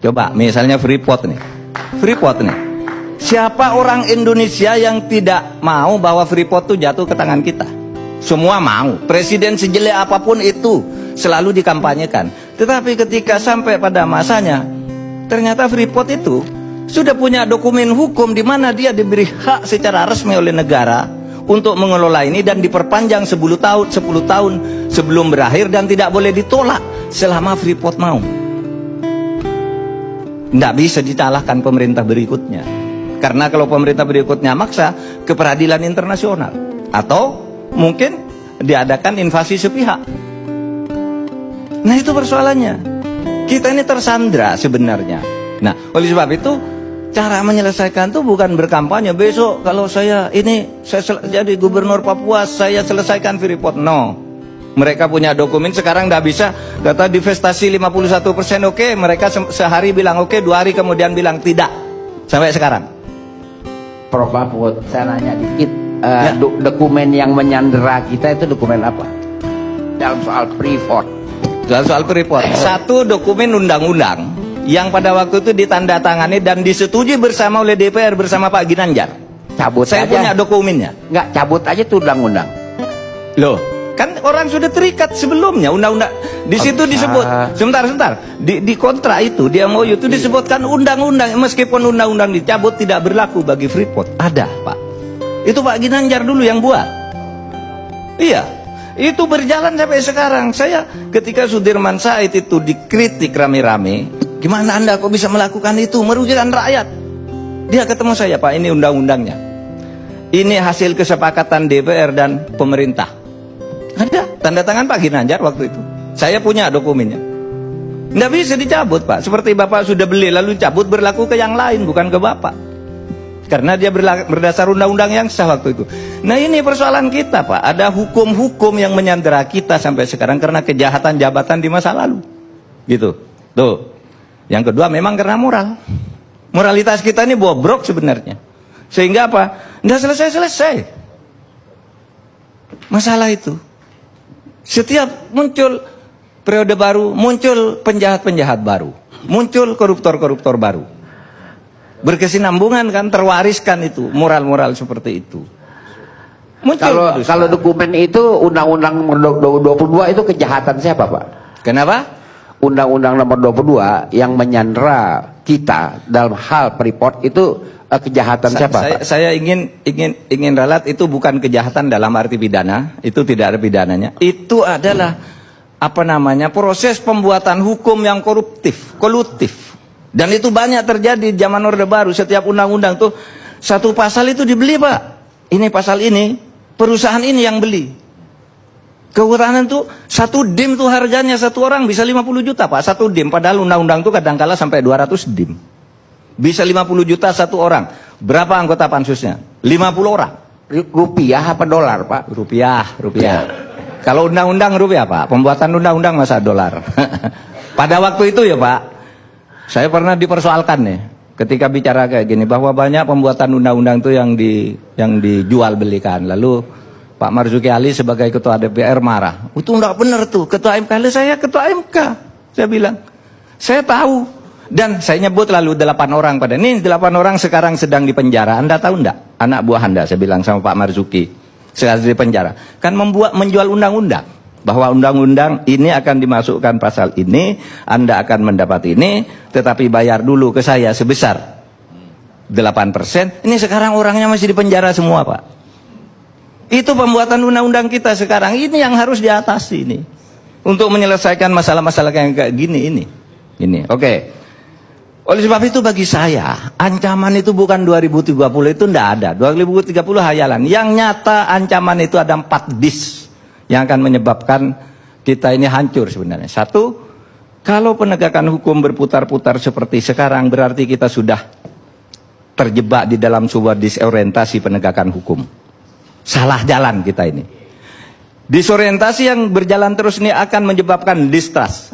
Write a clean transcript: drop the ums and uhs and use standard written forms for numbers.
Coba misalnya Freeport nih. Freeport nih. Siapa orang Indonesia yang tidak mau bahwa Freeport itu jatuh ke tangan kita? Semua mau. Presiden sejelek apapun itu selalu dikampanyekan. Tetapi ketika sampai pada masanya, ternyata Freeport itu sudah punya dokumen hukum di mana dia diberi hak secara resmi oleh negara untuk mengelola ini dan diperpanjang 10 tahun sebelum berakhir dan tidak boleh ditolak selama Freeport mau. Tidak bisa disalahkan pemerintah berikutnya. Karena kalau pemerintah berikutnya maksa ke peradilan internasional atau mungkin diadakan invasi sepihak. Nah itu persoalannya. Kita ini tersandra sebenarnya. Nah oleh sebab itu cara menyelesaikan itu bukan berkampanye. Besok kalau saya jadi gubernur Papua, saya selesaikan Freeport. No. Mereka punya dokumen, sekarang tidak bisa. Kata divestasi 51%, oke. Mereka sehari bilang oke, 2 hari kemudian bilang tidak. Sampai sekarang. Prof Mahfud, saya nanya dikit. Dokumen yang menyandera kita itu dokumen apa? Dalam soal Freeport. Dalam soal Freeport. Satu dokumen undang-undang yang pada waktu itu ditandatangani dan disetujui bersama oleh DPR bersama Pak Ginanjar. Cabut saya aja. Punya dokumennya. Enggak, cabut aja tuh undang-undang. Loh, kan orang sudah terikat sebelumnya undang-undang. Di situ disebut, sebentar. Di kontrak itu, di MOU itu disebutkan undang-undang, meskipun undang-undang dicabut tidak berlaku bagi Freeport. Ada, Pak. Itu Pak Ginanjar dulu yang buat. Iya. Itu berjalan sampai sekarang. Saya ketika Sudirman Said itu dikritik rame-rame, gimana Anda kok bisa melakukan itu? Merugikan rakyat. Dia ketemu saya, Pak, ini undang-undangnya. Ini hasil kesepakatan DPR dan pemerintah. Ada tanda tangan Pak Ginanjar waktu itu. Saya punya dokumennya. Nggak bisa dicabut, Pak. Seperti Bapak sudah beli lalu cabut, berlaku ke yang lain, bukan ke Bapak. Karena dia berdasar undang-undang yang sah waktu itu. Nah ini persoalan kita, Pak. Ada hukum-hukum yang menyandera kita sampai sekarang karena kejahatan jabatan di masa lalu. Gitu. Tuh. Yang kedua memang karena moral. Moralitas kita ini bobrok sebenarnya. Sehingga apa? Nggak selesai-selesai masalah itu. Setiap muncul periode baru, muncul penjahat-penjahat baru, muncul koruptor-koruptor baru. Berkesinambungan kan, terwariskan itu moral-moral seperti itu. Muncul kalau dokumen itu Undang-Undang nomor 22 itu kejahatan siapa, Pak? Kenapa? Undang-Undang nomor 22 yang menyandera kita dalam hal Freeport itu kejahatan siapa, Pak? Saya ingin ralat, itu bukan kejahatan dalam arti pidana, itu tidak ada pidananya. Itu adalah apa namanya, proses pembuatan hukum yang kolutif. Dan itu banyak terjadi di zaman Orde Baru. Setiap undang-undang tuh satu pasal itu dibeli, Pak. Ini pasal ini, perusahaan ini yang beli. Kehutanan tuh satu dim tuh harganya satu orang bisa 50 juta, Pak. Satu dim, padahal undang-undang tuh kadang-kala sampai 200 dim. Bisa 50 juta satu orang. Berapa anggota pansusnya? 50 orang. Rupiah apa dolar, Pak? Rupiah. Kalau undang-undang rupiah, Pak. Pembuatan undang-undang masa dolar. Pada waktu itu ya, Pak, saya pernah dipersoalkan nih ketika bicara kayak gini bahwa banyak pembuatan undang-undang itu yang dijual belikan. Lalu Pak Marzuki Ali sebagai ketua DPR marah. Itu enggak benar tuh, ketua MK. Saya ketua MK. Saya bilang, saya tahu. Dan saya nyebut lalu 8 orang pada ini. 8 orang sekarang sedang di penjara. Anda tahu enggak? Anak buah Anda, saya bilang sama Pak Marzuki. Sekarang di penjara. Kan menjual undang-undang. Bahwa undang-undang ini akan dimasukkan pasal ini, Anda akan mendapat ini, tetapi bayar dulu ke saya sebesar 8%. Ini sekarang orangnya masih di penjara semua, Pak. Itu pembuatan undang-undang kita sekarang. Ini yang harus diatasi ini. Untuk menyelesaikan masalah-masalah yang kayak gini ini. Oke. Oleh sebab itu bagi saya, ancaman itu bukan 2030, itu enggak ada. 2030 hayalan. Yang nyata ancaman itu ada 4 dis yang akan menyebabkan kita ini hancur sebenarnya. Satu, kalau penegakan hukum berputar-putar seperti sekarang, berarti kita sudah terjebak di dalam sebuah disorientasi penegakan hukum. Salah jalan kita ini. Disorientasi yang berjalan terus ini akan menyebabkan distrust.